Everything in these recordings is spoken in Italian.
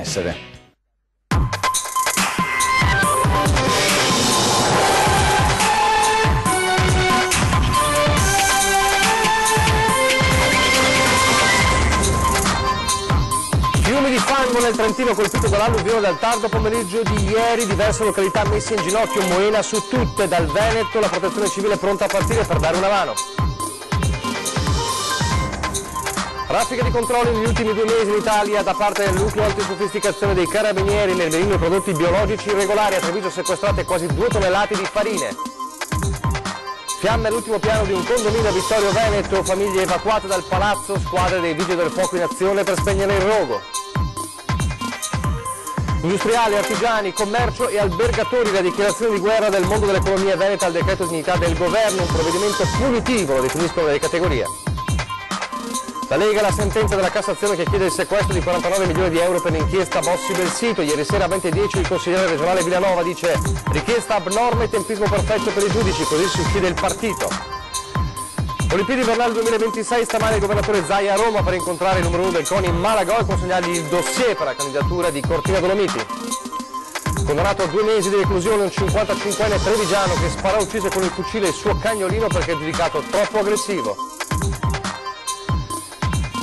Essere. Fiumi di fango nel Trentino colpito dall'alluvione dal tardo pomeriggio di ieri, diverse località messe in ginocchio, Moena su tutte, dal Veneto la protezione civile è pronta a partire per dare una mano. Raffiche di controlli negli ultimi 2 mesi in Italia da parte del nucleo antisofisticazione dei carabinieri nel mirino prodotti biologici irregolari, a Treviso sequestrate quasi 2 tonnellate di farine. Fiamme all'ultimo piano di un condominio a Vittorio Veneto, famiglie evacuate dal palazzo, squadre dei vigili del fuoco in azione per spegnere il rogo. Industriali, artigiani, commercio e albergatori, la dichiarazione di guerra del mondo dell'economia veneta al decreto dignità del governo, un provvedimento punitivo, lo definiscono le categorie. La Lega, la sentenza della Cassazione che chiede il sequestro di 49 milioni di euro per l'inchiesta Bossi del sito. Ieri sera a 20:10 il consigliere regionale Villanova dice richiesta abnorme e tempismo perfetto per i giudici, così si uccide il partito. Olimpiadi invernali 2026, stamane il governatore Zaia a Roma per incontrare il numero 1 del CONI Malagò e consegnargli il dossier per la candidatura di Cortina Dolomiti. Condannato a 2 mesi di reclusione un 55enne trevigiano che sparò ucciso con il fucile il suo cagnolino perché è giudicato troppo aggressivo.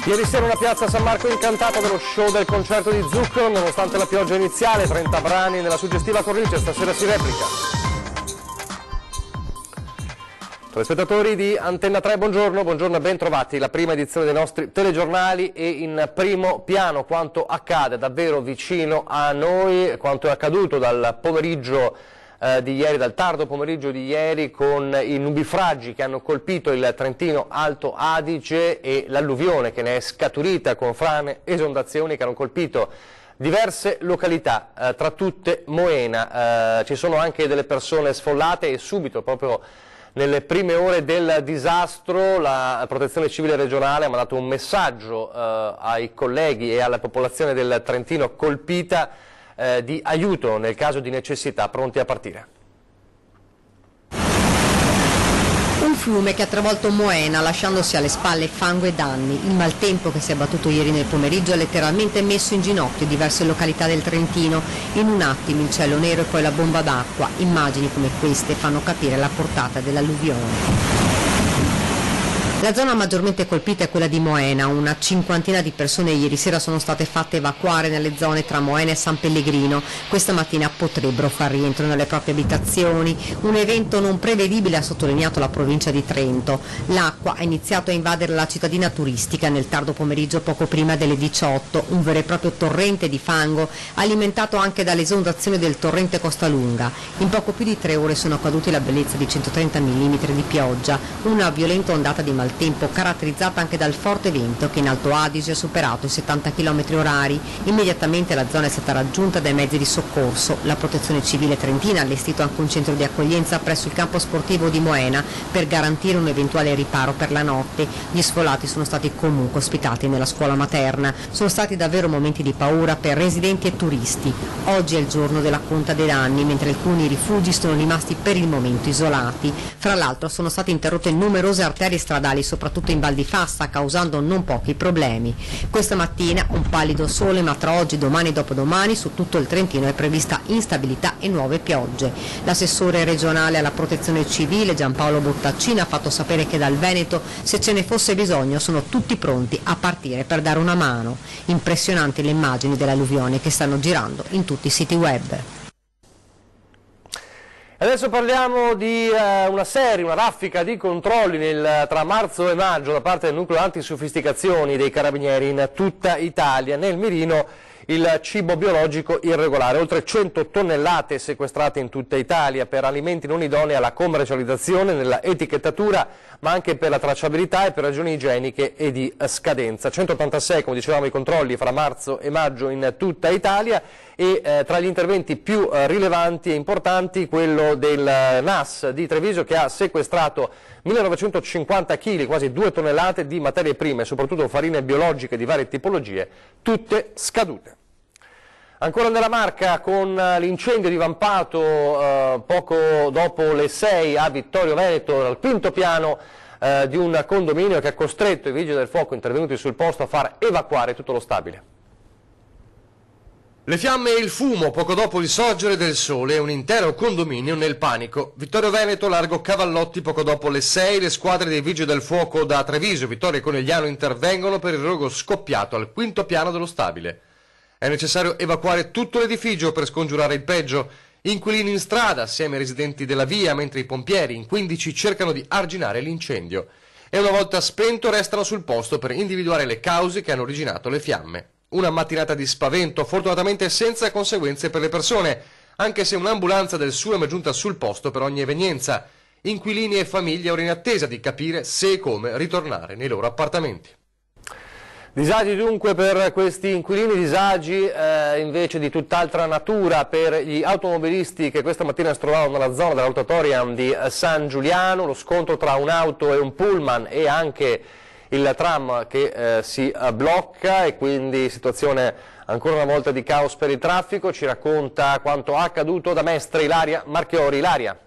Ieri sera una piazza San Marco incantata dallo show del concerto di Zucchero, nonostante la pioggia iniziale, 30 brani nella suggestiva cornice, stasera si replica. Telespettatori di Antenna 3, buongiorno e ben trovati. La prima edizione dei nostri telegiornali e in primo piano quanto accade davvero vicino a noi, quanto è accaduto dal pomeriggio di ieri, dal tardo pomeriggio di ieri, con i nubifragi che hanno colpito il Trentino Alto Adige e l'alluvione che ne è scaturita con frane, esondazioni che hanno colpito diverse località, tra tutte Moena. Ci sono anche delle persone sfollate e subito, proprio nelle prime ore del disastro, la Protezione Civile regionale ha mandato un messaggio ai colleghi e alla popolazione del Trentino colpita di aiuto nel caso di necessità, pronti a partire. Un fiume che ha travolto Moena lasciandosi alle spalle fango e danni. Il maltempo che si è abbattuto ieri nel pomeriggio ha letteralmente messo in ginocchio diverse località del Trentino. In un attimo il cielo nero e poi la bomba d'acqua. Immagini come queste fanno capire la portata dell'alluvione. La zona maggiormente colpita è quella di Moena, una cinquantina di persone ieri sera sono state fatte evacuare nelle zone tra Moena e San Pellegrino. Questa mattina potrebbero far rientro nelle proprie abitazioni, un evento non prevedibile ha sottolineato la provincia di Trento. L'acqua ha iniziato a invadere la cittadina turistica nel tardo pomeriggio poco prima delle 18, un vero e proprio torrente di fango alimentato anche dall'esondazione del torrente Costalunga. In poco più di 3 ore sono caduti la bellezza di 130 mm di pioggia, una violenta ondata di maltempo caratterizzata anche dal forte vento che in Alto Adige ha superato i 70 km/h. Immediatamente la zona è stata raggiunta dai mezzi di soccorso. La Protezione Civile Trentina ha allestito anche un centro di accoglienza presso il campo sportivo di Moena per garantire un eventuale riparo per la notte. Gli sfollati sono stati comunque ospitati nella scuola materna. Sono stati davvero momenti di paura per residenti e turisti. Oggi è il giorno della conta dei danni, mentre alcuni rifugi sono rimasti per il momento isolati. Fra l'altro sono state interrotte numerose arterie stradali soprattutto in Val di Fassa, causando non pochi problemi. Questa mattina un pallido sole, ma tra oggi, domani e dopodomani su tutto il Trentino è prevista instabilità e nuove piogge. L'assessore regionale alla protezione civile Giampaolo Bottaccina ha fatto sapere che dal Veneto, se ce ne fosse bisogno, sono tutti pronti a partire per dare una mano. Impressionanti le immagini dell'alluvione che stanno girando in tutti i siti web. Adesso parliamo di una raffica di controlli tra marzo e maggio da parte del nucleo antisofisticazioni dei carabinieri in tutta Italia. Nel mirino il cibo biologico irregolare, oltre 100 tonnellate sequestrate in tutta Italia per alimenti non idonei alla commercializzazione, nella etichettatura, ma anche per la tracciabilità e per ragioni igieniche e di scadenza. 186, come dicevamo, i controlli fra marzo e maggio in tutta Italia e tra gli interventi più rilevanti e importanti quello del NAS di Treviso, che ha sequestrato 1950 kg, quasi 2 tonnellate di materie prime, soprattutto farine biologiche di varie tipologie, tutte scadute. Ancora nella Marca, con l'incendio divampato poco dopo le 6 a Vittorio Veneto, al quinto piano di un condominio, che ha costretto i vigili del fuoco intervenuti sul posto a far evacuare tutto lo stabile. Le fiamme e il fumo poco dopo il sorgere del sole e un intero condominio nel panico. Vittorio Veneto, largo Cavallotti, poco dopo le 6, le squadre dei Vigili del Fuoco da Treviso, Vittorio e Conegliano intervengono per il rogo scoppiato al quinto piano dello stabile. È necessario evacuare tutto l'edificio per scongiurare il peggio. Inquilini in strada assieme ai residenti della via, mentre i pompieri in 15 cercano di arginare l'incendio. E una volta spento restano sul posto per individuare le cause che hanno originato le fiamme. Una mattinata di spavento, fortunatamente senza conseguenze per le persone, anche se un'ambulanza del SUEM è giunta sul posto per ogni evenienza. Inquilini e famiglie ora in attesa di capire se e come ritornare nei loro appartamenti. Disagi dunque per questi inquilini, disagi invece di tutt'altra natura per gli automobilisti che questa mattina si trovavano nella zona dell'Auditorium di San Giuliano, lo scontro tra un'auto e un pullman e anche il tram che si blocca e quindi situazione ancora una volta di caos per il traffico. Ci racconta quanto accaduto da Mestre Ilaria Marchiori. Ilaria.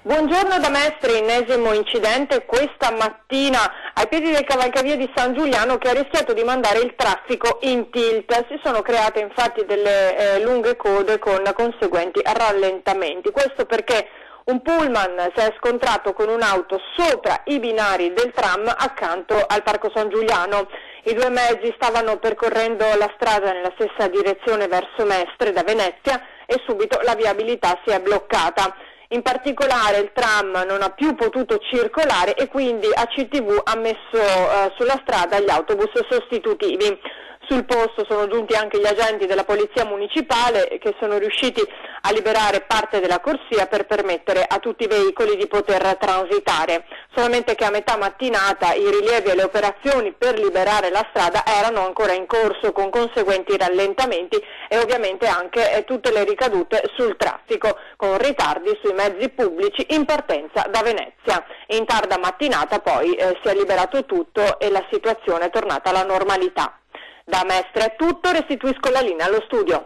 Buongiorno da Mestre, ennesimo incidente questa mattina ai piedi del cavalcavia di San Giuliano che ha rischiato di mandare il traffico in tilt. Si sono create infatti delle lunghe code con conseguenti rallentamenti. Questo perché un pullman si è scontrato con un'auto sopra i binari del tram accanto al Parco San Giuliano. I due mezzi stavano percorrendo la strada nella stessa direzione verso Mestre da Venezia e subito la viabilità si è bloccata. In particolare il tram non ha più potuto circolare e quindi ACTV ha messo sulla strada gli autobus sostitutivi. Sul posto sono giunti anche gli agenti della Polizia Municipale che sono riusciti a liberare parte della corsia per permettere a tutti i veicoli di poter transitare. Solamente che a metà mattinata i rilievi e le operazioni per liberare la strada erano ancora in corso con conseguenti rallentamenti e ovviamente anche tutte le ricadute sul traffico con ritardi sui mezzi pubblici in partenza da Venezia. In tarda mattinata poi si è liberato tutto e la situazione è tornata alla normalità. Da Mestre è tutto, restituisco la linea allo studio.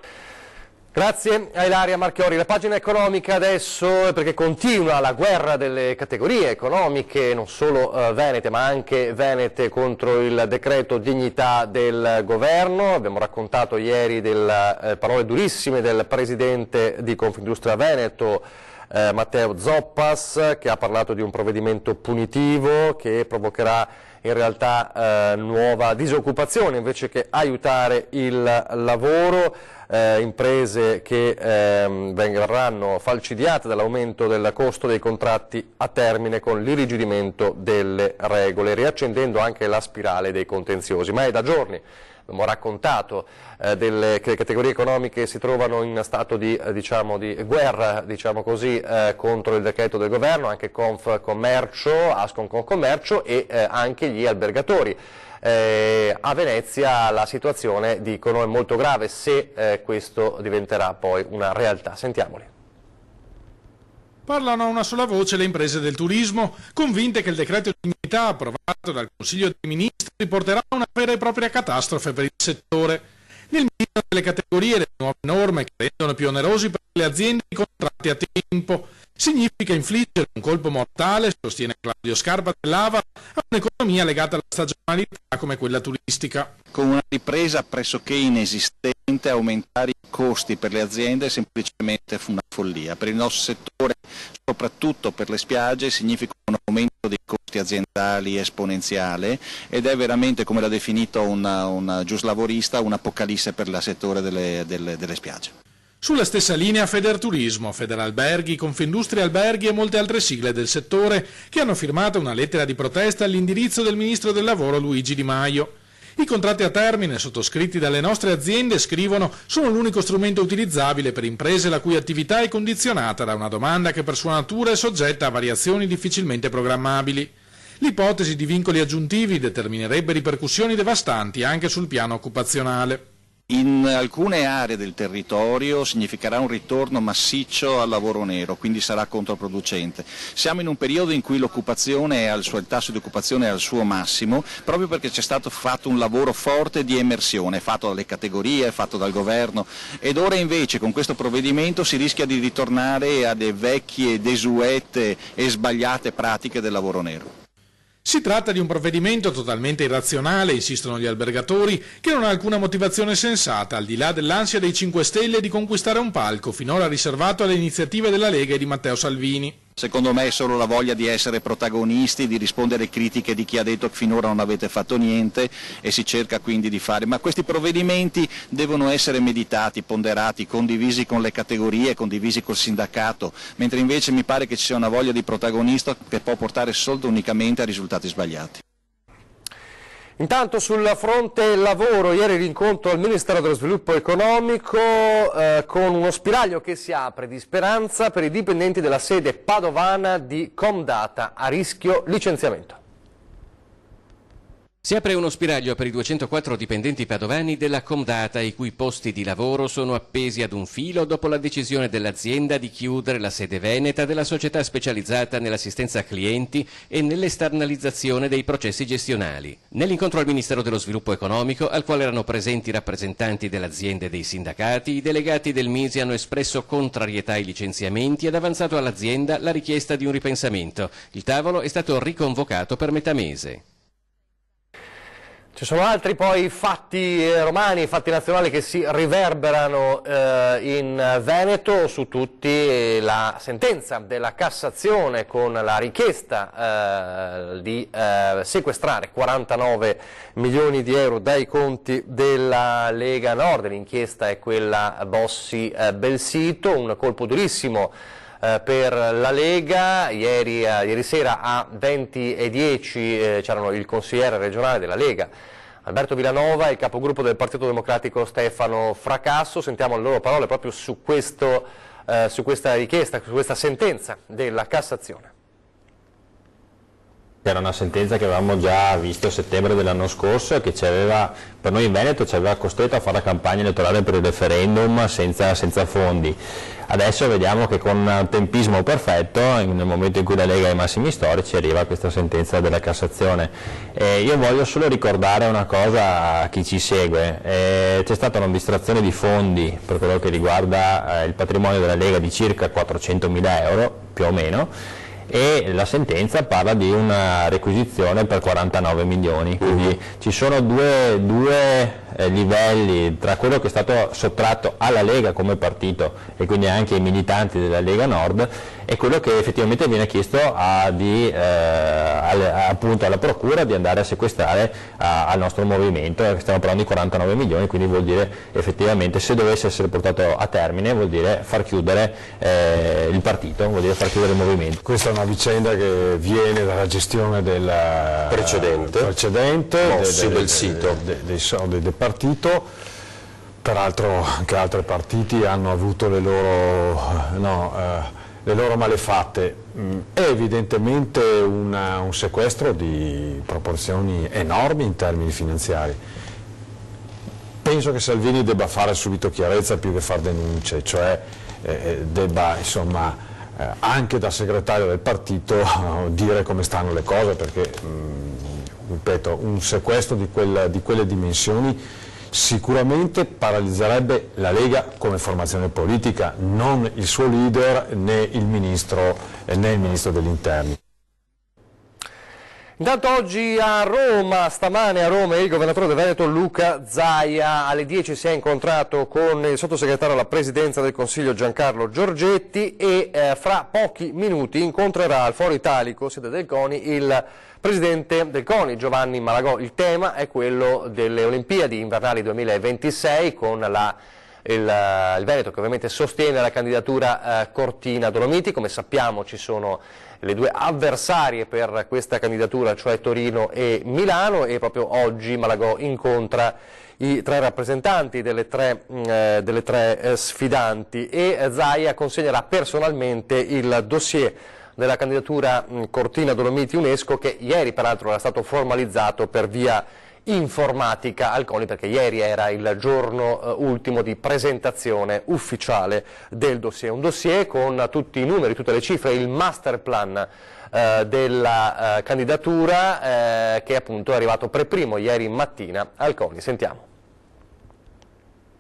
Grazie a Ilaria Marchiori. La pagina economica adesso, perché continua la guerra delle categorie economiche, non solo venete ma anche venete contro il decreto dignità del governo. Abbiamo raccontato ieri delle parole durissime del presidente di Confindustria Veneto, Matteo Zoppas, che ha parlato di un provvedimento punitivo che provocherà in realtà nuova disoccupazione invece che aiutare il lavoro, imprese che verranno falcidiate dall'aumento del costo dei contratti a termine con l'irrigidimento delle regole, riaccendendo anche la spirale dei contenziosi. Ma è da giorni. Abbiamo raccontato che le categorie economiche si trovano in stato di guerra, contro il decreto del governo, anche Confcommercio, Asconfcommercio e anche gli albergatori. A Venezia la situazione, dicono, è molto grave se questo diventerà poi una realtà. Sentiamoli. Parlano a una sola voce le imprese del turismo, convinte che il decreto di dignità approvato dal Consiglio dei Ministri porterà a una vera e propria catastrofe per il settore. Nel mezzo delle categorie le nuove norme che rendono più onerosi per le aziende i contratti a tempo significa infliggere un colpo mortale, sostiene Claudio Scarpa dell'Ava, a un'economia legata alla stagionalità come quella turistica. Con una ripresa pressoché inesistente, aumentare i costi per le aziende è semplicemente una follia. Per il nostro settore, soprattutto per le spiagge, significa un aumento dei costi aziendali esponenziale ed è veramente, come l'ha definito un giuslavorista, un'apocalisse per il settore delle spiagge. Sulla stessa linea Federturismo, Federalberghi, Confindustria Alberghi e molte altre sigle del settore che hanno firmato una lettera di protesta all'indirizzo del Ministro del Lavoro Luigi Di Maio. I contratti a termine sottoscritti dalle nostre aziende, scrivono, sono l'unico strumento utilizzabile per imprese la cui attività è condizionata da una domanda che per sua natura è soggetta a variazioni difficilmente programmabili. L'ipotesi di vincoli aggiuntivi determinerebbe ripercussioni devastanti anche sul piano occupazionale. In alcune aree del territorio significherà un ritorno massiccio al lavoro nero, quindi sarà controproducente. Siamo in un periodo in cui l'occupazione il tasso di occupazione è al suo massimo, proprio perché c'è stato fatto un lavoro forte di emersione, fatto dalle categorie, fatto dal governo, ed ora invece con questo provvedimento si rischia di ritornare a delle vecchie, desuete e sbagliate pratiche del lavoro nero. Si tratta di un provvedimento totalmente irrazionale, insistono gli albergatori, che non ha alcuna motivazione sensata, al di là dell'ansia dei 5 Stelle di conquistare un palco finora riservato alle iniziative della Lega e di Matteo Salvini. Secondo me è solo la voglia di essere protagonisti, di rispondere alle critiche di chi ha detto che finora non avete fatto niente e si cerca quindi di fare. Ma questi provvedimenti devono essere meditati, ponderati, condivisi con le categorie, condivisi col sindacato, mentre invece mi pare che ci sia una voglia di protagonista che può portare solo unicamente a risultati sbagliati. Intanto sul fronte lavoro, ieri l'incontro al Ministero dello Sviluppo Economico con uno spiraglio che si apre di speranza per i dipendenti della sede padovana di Comdata a rischio licenziamento. Si apre uno spiraglio per i 204 dipendenti padovani della Comdata, i cui posti di lavoro sono appesi ad un filo dopo la decisione dell'azienda di chiudere la sede veneta della società specializzata nell'assistenza a clienti e nell'esternalizzazione dei processi gestionali. Nell'incontro al Ministero dello Sviluppo Economico, al quale erano presenti rappresentanti dell'azienda e dei sindacati, i delegati del MISI hanno espresso contrarietà ai licenziamenti ed avanzato all'azienda la richiesta di un ripensamento. Il tavolo è stato riconvocato per metà mese. Ci sono altri poi fatti romani, fatti nazionali che si riverberano in Veneto, su tutti la sentenza della Cassazione con la richiesta di sequestrare 49 milioni di euro dai conti della Lega Nord. L'inchiesta è quella Bossi-Belsito, un colpo durissimo per la Lega. Ieri sera a 20:10 c'erano il consigliere regionale della Lega Alberto Villanova e il capogruppo del Partito Democratico Stefano Fracasso. Sentiamo le loro parole proprio su questa richiesta, su questa sentenza della Cassazione. Era una sentenza che avevamo già visto a settembre dell'anno scorso e che per noi in Veneto ci aveva costretto a fare la campagna elettorale per il referendum senza fondi. Adesso vediamo che con un tempismo perfetto, nel momento in cui la Lega ha i massimi storici, arriva questa sentenza della Cassazione. Io voglio solo ricordare una cosa a chi ci segue. C'è stata una distrazione di fondi per quello che riguarda il patrimonio della Lega di circa 400.000 euro, più o meno, e la sentenza parla di una requisizione per 49 milioni, quindi ci sono due livelli tra quello che è stato sottratto alla Lega come partito e quindi anche ai militanti della Lega Nord e quello che effettivamente viene chiesto appunto alla Procura di andare a sequestrare al nostro movimento. Stiamo parlando di 49 milioni, quindi vuol dire effettivamente, se dovesse essere portato a termine, vuol dire far chiudere il partito, vuol dire far chiudere il movimento. Questa è una vicenda che viene dalla gestione del precedente Bossi Belsito dei soldi del partito. Peraltro anche altri partiti hanno avuto le loro malefatte. È evidentemente un sequestro di proporzioni enormi in termini finanziari. Penso che Salvini debba fare subito chiarezza più che far denunce, cioè debba insomma anche da segretario del partito dire come stanno le cose, perché ripeto, un sequestro di quelle dimensioni sicuramente paralizzerebbe la Lega come formazione politica, non il suo leader né il ministro degli interni. Intanto oggi stamane a Roma, il governatore del Veneto Luca Zaia alle 10 si è incontrato con il sottosegretario alla Presidenza del Consiglio Giancarlo Giorgetti e fra pochi minuti incontrerà al Foro Italico, sede del CONI, il presidente del CONI Giovanni Malagò. Il tema è quello delle Olimpiadi invernali 2026 con il Veneto che ovviamente sostiene la candidatura Cortina-Dolomiti. Come sappiamo ci sono le due avversarie per questa candidatura, cioè Torino e Milano, e proprio oggi Malagò incontra i 3 rappresentanti delle tre sfidanti e Zaia consegnerà personalmente il dossier della candidatura Cortina-Dolomiti UNESCO, che ieri peraltro era stato formalizzato per via informatica al CONI, perché ieri era il giorno ultimo di presentazione ufficiale del dossier. Un dossier con tutti i numeri, tutte le cifre, il master plan della candidatura che appunto è arrivato per primo ieri mattina al CONI. Sentiamo.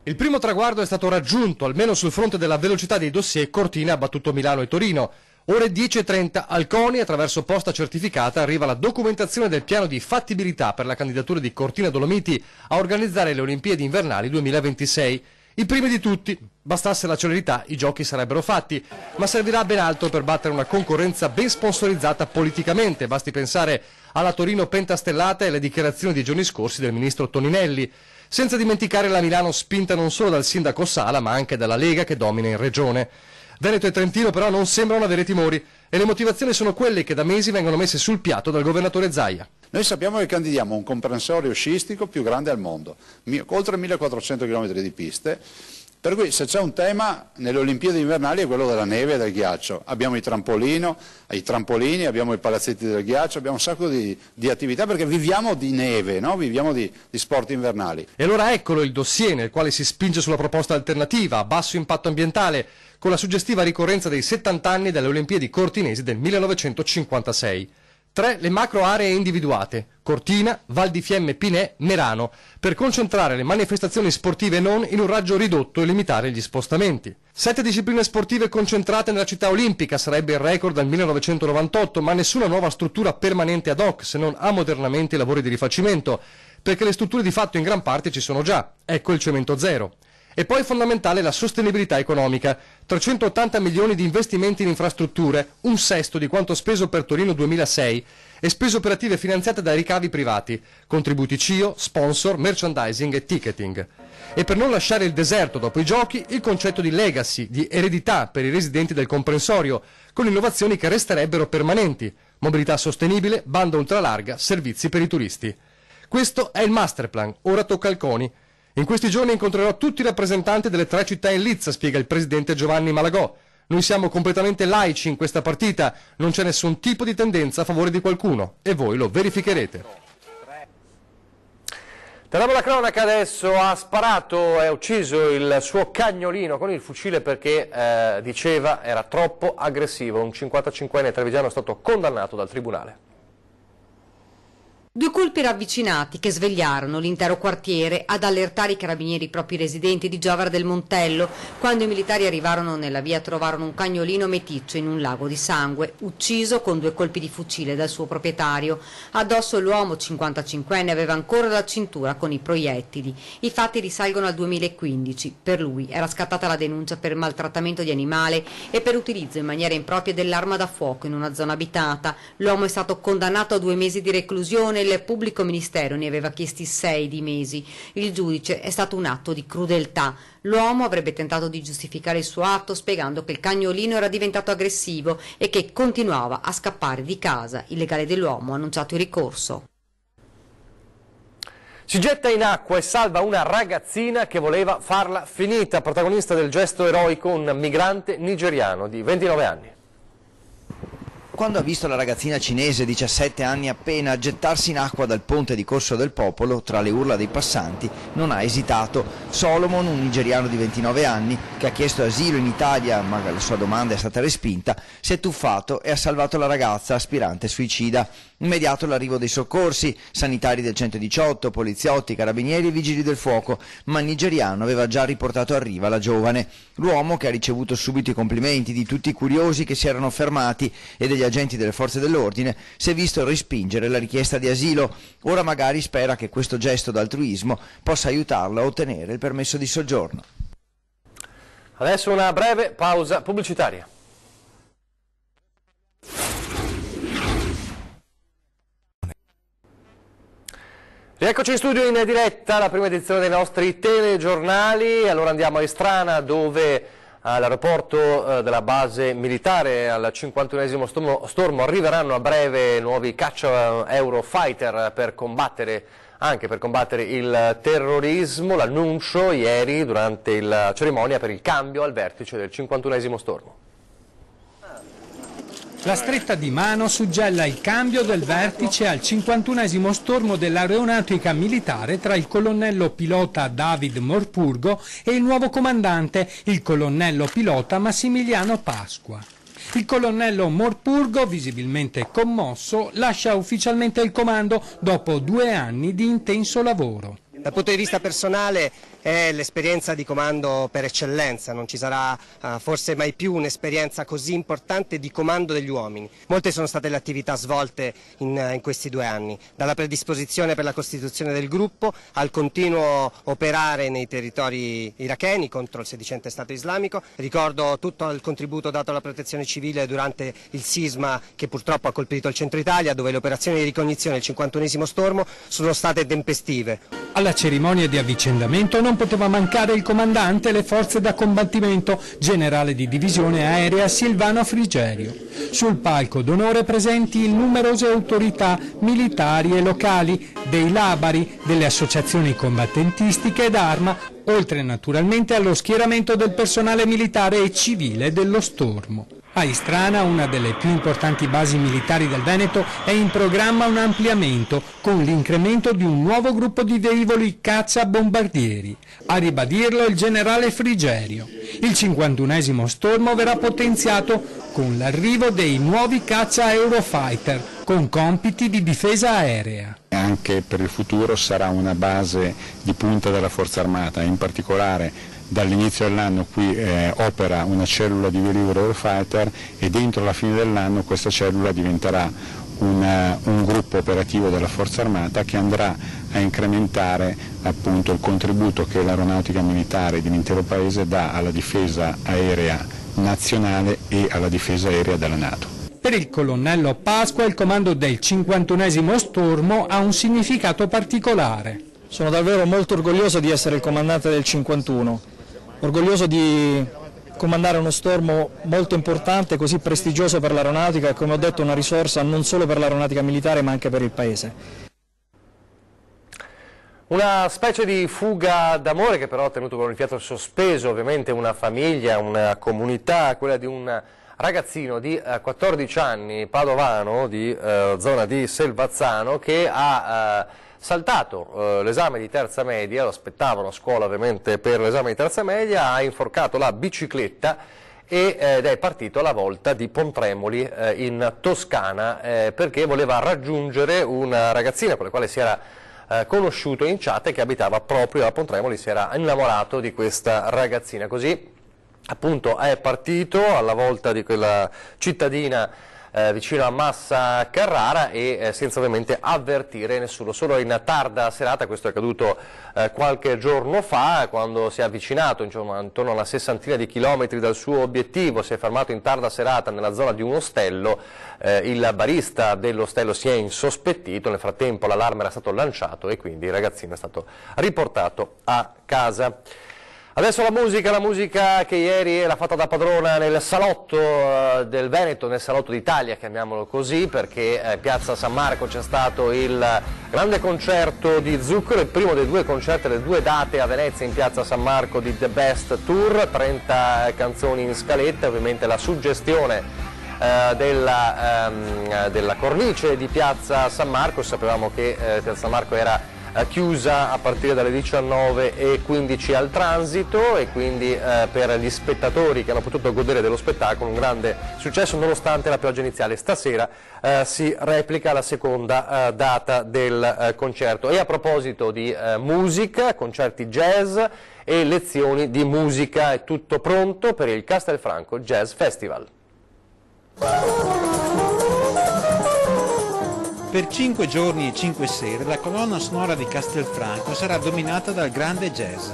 Il primo traguardo è stato raggiunto, almeno sul fronte della velocità dei dossier. Cortina ha battuto Milano e Torino. Ore 10:30 al CONI, attraverso posta certificata, arriva la documentazione del piano di fattibilità per la candidatura di Cortina Dolomiti a organizzare le Olimpiadi invernali 2026. I primi di tutti. Bastasse la celerità, i giochi sarebbero fatti, ma servirà ben altro per battere una concorrenza ben sponsorizzata politicamente. Basti pensare alla Torino pentastellata e alle dichiarazioni di giorni scorsi del ministro Toninelli. Senza dimenticare la Milano spinta non solo dal sindaco Sala, ma anche dalla Lega che domina in regione. Veneto e Trentino però non sembrano avere timori e le motivazioni sono quelle che da mesi vengono messe sul piatto dal governatore Zaia. Noi sappiamo che candidiamo un comprensorio sciistico più grande al mondo, oltre 1400 km di piste, per cui se c'è un tema nelle Olimpiadi invernali è quello della neve e del ghiaccio. Abbiamo i trampolini, abbiamo i palazzetti del ghiaccio, abbiamo un sacco di attività perché viviamo di neve, no? Viviamo di sport invernali. E allora eccolo il dossier nel quale si spinge sulla proposta alternativa a basso impatto ambientale, con la suggestiva ricorrenza dei 70 anni delle Olimpiadi cortinesi del 1956. 3 le macro aree individuate, Cortina, Val di Fiemme, Pinè, Merano, per concentrare le manifestazioni sportive non in un raggio ridotto e limitare gli spostamenti. 7 discipline sportive concentrate nella città olimpica, sarebbe il record dal 1998, ma nessuna nuova struttura permanente ad hoc, se non ammodernamenti e lavori di rifacimento, perché le strutture di fatto in gran parte ci sono già, ecco il cemento zero. E poi è fondamentale la sostenibilità economica, 380 milioni di investimenti in infrastrutture, un sesto di quanto speso per Torino 2006, e spese operative finanziate dai ricavi privati, contributi CIO, sponsor, merchandising e ticketing. E per non lasciare il deserto dopo i giochi, il concetto di legacy, di eredità per i residenti del comprensorio, con innovazioni che resterebbero permanenti, mobilità sostenibile, banda ultralarga, servizi per i turisti. Questo è il masterplan, ora tocca al CONI. In questi giorni incontrerò tutti i rappresentanti delle 3 città in lizza, spiega il presidente Giovanni Malagò. Noi siamo completamente laici in questa partita, non c'è nessun tipo di tendenza a favore di qualcuno e voi lo verificherete. Torniamo alla cronaca adesso, ha sparato e ha ucciso il suo cagnolino con il fucile perché diceva era troppo aggressivo. Un 55enne trevigiano è stato condannato dal tribunale. 2 colpi ravvicinati che svegliarono l'intero quartiere ad allertare i carabinieri propri residenti di Giovara del Montello. Quando i militari arrivarono nella via trovarono un cagnolino meticcio in un lago di sangue, ucciso con 2 colpi di fucile dal suo proprietario. Addosso l'uomo 55enne aveva ancora la cintura con i proiettili. I fatti risalgono al 2015. Per lui era scattata la denuncia per maltrattamento di animale e per utilizzo in maniera impropria dell'arma da fuoco in una zona abitata. L'uomo è stato condannato a 2 mesi di reclusione. Il pubblico ministero ne aveva chiesti 6 di mesi. Il giudice è stato un atto di crudeltà. L'uomo avrebbe tentato di giustificare il suo atto spiegando che il cagnolino era diventato aggressivo e che continuava a scappare di casa. Il legale dell'uomo ha annunciato il ricorso. Si getta in acqua e salva una ragazzina che voleva farla finita. Protagonista del gesto eroico un migrante nigeriano di 29 anni. Quando ha visto la ragazzina cinese, 17 anni appena, gettarsi in acqua dal ponte di Corso del Popolo, tra le urla dei passanti, non ha esitato. Solomon, un nigeriano di 29 anni, che ha chiesto asilo in Italia, ma la sua domanda è stata respinta, si è tuffato e ha salvato la ragazza, aspirante suicida. Immediato l'arrivo dei soccorsi, sanitari del 118, poliziotti, carabinieri e vigili del fuoco, ma il nigeriano aveva già riportato a riva la giovane. L'uomo, che ha ricevuto subito i complimenti di tutti i curiosi che si erano fermati e degli agenti delle forze dell'ordine, si è visto respingere la richiesta di asilo. Ora magari spera che questo gesto d'altruismo possa aiutarlo a ottenere il permesso di soggiorno. Adesso una breve pausa pubblicitaria. Rieccoci in studio in diretta, la prima edizione dei nostri telegiornali. Allora andiamo a Estrana, dove all'aeroporto della base militare al 51esimo stormo arriveranno a breve nuovi caccia Eurofighter per combattere il terrorismo. L'annuncio ieri durante la cerimonia per il cambio al vertice del 51esimo stormo. La stretta di mano suggella il cambio del vertice al 51esimo stormo dell'aeronautica militare tra il colonnello pilota David Morpurgo e il nuovo comandante, il colonnello pilota Massimiliano Pasqua. Il colonnello Morpurgo, visibilmente commosso, lascia ufficialmente il comando dopo 2 anni di intenso lavoro. Dal punto di vista personale è l'esperienza di comando per eccellenza, non ci sarà forse mai più un'esperienza così importante di comando degli uomini. Molte sono state le attività svolte in questi 2 anni, dalla predisposizione per la costituzione del gruppo al continuo operare nei territori iracheni contro il sedicente Stato islamico. Ricordo tutto il contributo dato alla protezione civile durante il sisma che purtroppo ha colpito il centro Italia, dove le operazioni di ricognizione del 51esimo stormo sono state tempestive. Alla cerimonia di avvicendamento non poteva mancare il comandante e le forze da combattimento, generale di divisione aerea Silvano Frigerio. Sul palco d'onore presenti numerose autorità militari e locali, dei labari, delle associazioni combattentistiche ed Arma, oltre naturalmente allo schieramento del personale militare e civile dello stormo. A Istrana, una delle più importanti basi militari del Veneto, è in programma un ampliamento con l'incremento di un nuovo gruppo di velivoli caccia bombardieri. A ribadirlo il generale Frigerio. Il 51esimo stormo verrà potenziato con l'arrivo dei nuovi caccia Eurofighter con compiti di difesa aerea. Anche per il futuro sarà una base di punta della Forza Armata, in particolare dall'inizio dell'anno qui opera una cellula di velivoli Eurofighter e dentro la fine dell'anno questa cellula diventerà un gruppo operativo della Forza Armata che andrà a incrementare appunto il contributo che l'aeronautica militare dell'intero Paese dà alla difesa aerea nazionale e alla difesa aerea della NATO. Per il colonnello Pasqua il comando del 51esimo stormo ha un significato particolare. Sono davvero molto orgoglioso di essere il comandante del 51, orgoglioso di comandare uno stormo molto importante, così prestigioso per l'aeronautica e, come ho detto, una risorsa non solo per l'aeronautica militare ma anche per il Paese. Una specie di fuga d'amore che però ha tenuto con il fiato sospeso ovviamente una famiglia, una comunità, quella di un ragazzino di 14 anni, padovano, di zona di Selvazzano, che ha saltato l'esame di terza media, lo aspettavano a scuola ovviamente per l'esame di terza media, ha inforcato la bicicletta ed è partito alla volta di Pontremoli in Toscana perché voleva raggiungere una ragazzina con la quale si era conosciuto in chat e che abitava proprio a Pontremoli, si era innamorato di questa ragazzina, così appunto è partito alla volta di quella cittadina vicino a Massa Carrara e senza ovviamente avvertire nessuno. Solo in tarda serata, questo è accaduto qualche giorno fa, quando si è avvicinato intorno a una 60ina di chilometri dal suo obiettivo, si è fermato in tarda serata nella zona di un ostello, il barista dell'ostello si è insospettito, nel frattempo l'allarme era stato lanciato e quindi il ragazzino è stato riportato a casa. Adesso la musica che ieri l'ha fatta da padrona nel salotto del Veneto, nel salotto d'Italia, chiamiamolo così, perché a Piazza San Marco c'è stato il grande concerto di Zucchero, il primo dei 2 concerti, le 2 date a Venezia in Piazza San Marco di The Best Tour, 30 canzoni in scaletta, ovviamente la suggestione della cornice di Piazza San Marco. Sapevamo che Piazza San Marco era chiusa a partire dalle 19:15 al transito e quindi per gli spettatori che hanno potuto godere dello spettacolo un grande successo nonostante la pioggia iniziale. Stasera si replica la seconda data del concerto. E a proposito di musica, concerti jazz e lezioni di musica, è tutto pronto per il Castelfranco Jazz Festival. Per 5 giorni e 5 sere la colonna sonora di Castelfranco sarà dominata dal grande jazz.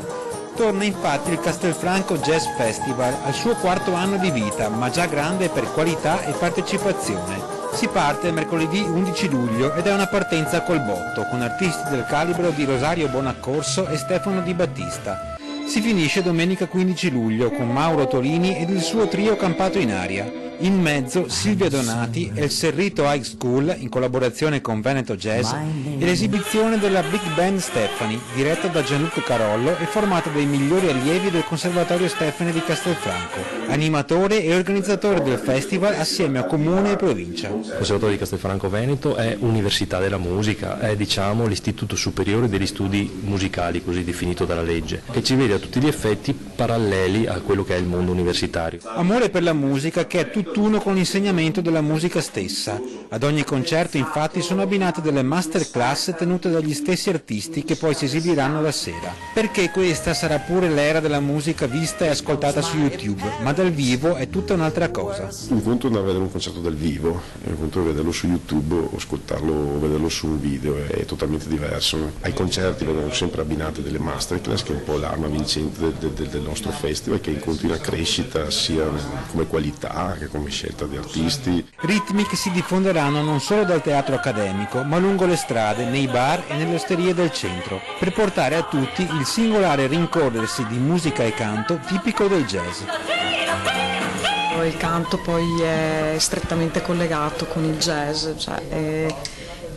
Torna infatti il Castelfranco Jazz Festival al suo 4º anno di vita, ma già grande per qualità e partecipazione. Si parte mercoledì 11 luglio ed è una partenza col botto, con artisti del calibro di Rosario Bonaccorso e Stefano Di Battista. Si finisce domenica 15 luglio con Mauro Tolini ed il suo trio campato in aria. In mezzo Silvia Donati e il Serrito High School in collaborazione con Veneto Jazz e l'esibizione della Big Band Stefani, diretta da Gianluca Carollo e formata dai migliori allievi del Conservatorio Stefani di Castelfranco, animatore e organizzatore del festival assieme a Comune e Provincia. Il Conservatorio di Castelfranco Veneto è Università della Musica, è l'istituto superiore degli studi musicali, così definito dalla legge, che ci vede a tutti gli effetti paralleli a quello che è il mondo universitario. Amore per la musica che è tutt'uno con l'insegnamento della musica stessa. Ad ogni concerto infatti sono abbinate delle masterclass tenute dagli stessi artisti che poi si esibiranno la sera. Perché questa sarà pure l'era della musica vista e ascoltata su YouTube, ma dal vivo è tutta un'altra cosa. Un conto è andare a vedere un concerto dal vivo, un conto è vederlo su YouTube o ascoltarlo o vederlo su un video, è totalmente diverso. Ai concerti vengono sempre abbinate delle masterclass, che è un po' l'arma vincente del nostro festival, che è in continua crescita sia come qualità che come scelta di artisti. Ritmi che si diffonderanno non solo dal teatro accademico, ma lungo le strade, nei bar e nelle osterie del centro, per portare a tutti il singolare rincorrersi di musica e canto tipico del jazz. Il canto poi è strettamente collegato con il jazz,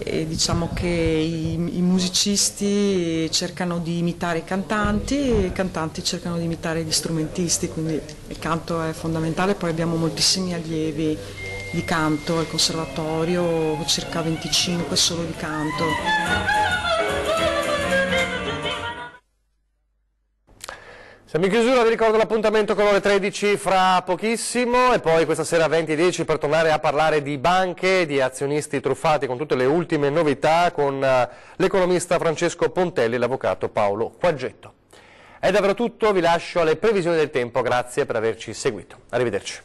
e diciamo che i musicisti cercano di imitare i cantanti e i cantanti cercano di imitare gli strumentisti, quindi il canto è fondamentale. Poi abbiamo moltissimi allievi di canto al conservatorio, circa 25 solo di canto. Siamo in chiusura, vi ricordo l'appuntamento con ore 13 fra pochissimo e poi questa sera 20:10 per tornare a parlare di banche, di azionisti truffati con tutte le ultime novità con l'economista Francesco Pontelli e l'avvocato Paolo Quaggetto. È davvero tutto, vi lascio alle previsioni del tempo, grazie per averci seguito. Arrivederci.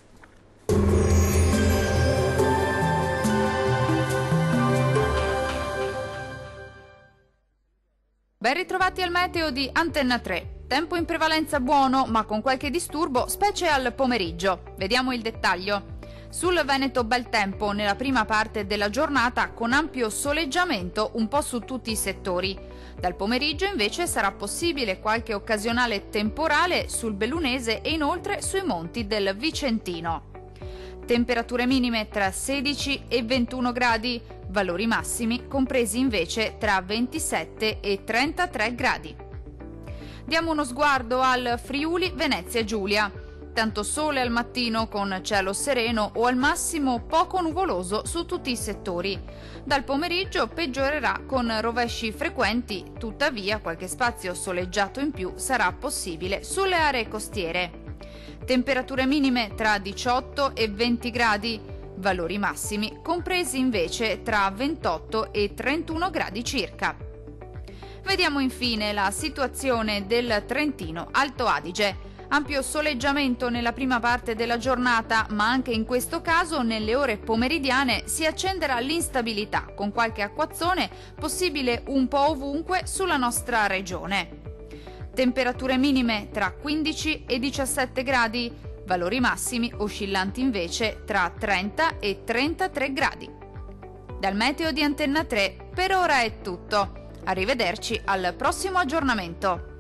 Ben ritrovati al meteo di Antenna 3. Tempo in prevalenza buono, ma con qualche disturbo, specie al pomeriggio. Vediamo il dettaglio. Sul Veneto bel tempo nella prima parte della giornata con ampio soleggiamento un po' su tutti i settori. Dal pomeriggio invece sarà possibile qualche occasionale temporale sul Bellunese e inoltre sui monti del Vicentino. Temperature minime tra 16 e 21 gradi, valori massimi compresi invece tra 27 e 33 gradi. Diamo uno sguardo al Friuli Venezia Giulia. Tanto sole al mattino con cielo sereno o al massimo poco nuvoloso su tutti i settori. Dal pomeriggio peggiorerà con rovesci frequenti, tuttavia qualche spazio soleggiato in più sarà possibile sulle aree costiere. Temperature minime tra 18 e 20 gradi, valori massimi compresi invece tra 28 e 31 gradi circa. Vediamo infine la situazione del Trentino Alto Adige. Ampio soleggiamento nella prima parte della giornata, ma anche in questo caso nelle ore pomeridiane si accenderà l'instabilità, con qualche acquazzone possibile un po' ovunque sulla nostra regione. Temperature minime tra 15 e 17 gradi, valori massimi oscillanti invece tra 30 e 33 gradi. Dal meteo di Antenna 3 per ora è tutto. Arrivederci al prossimo aggiornamento.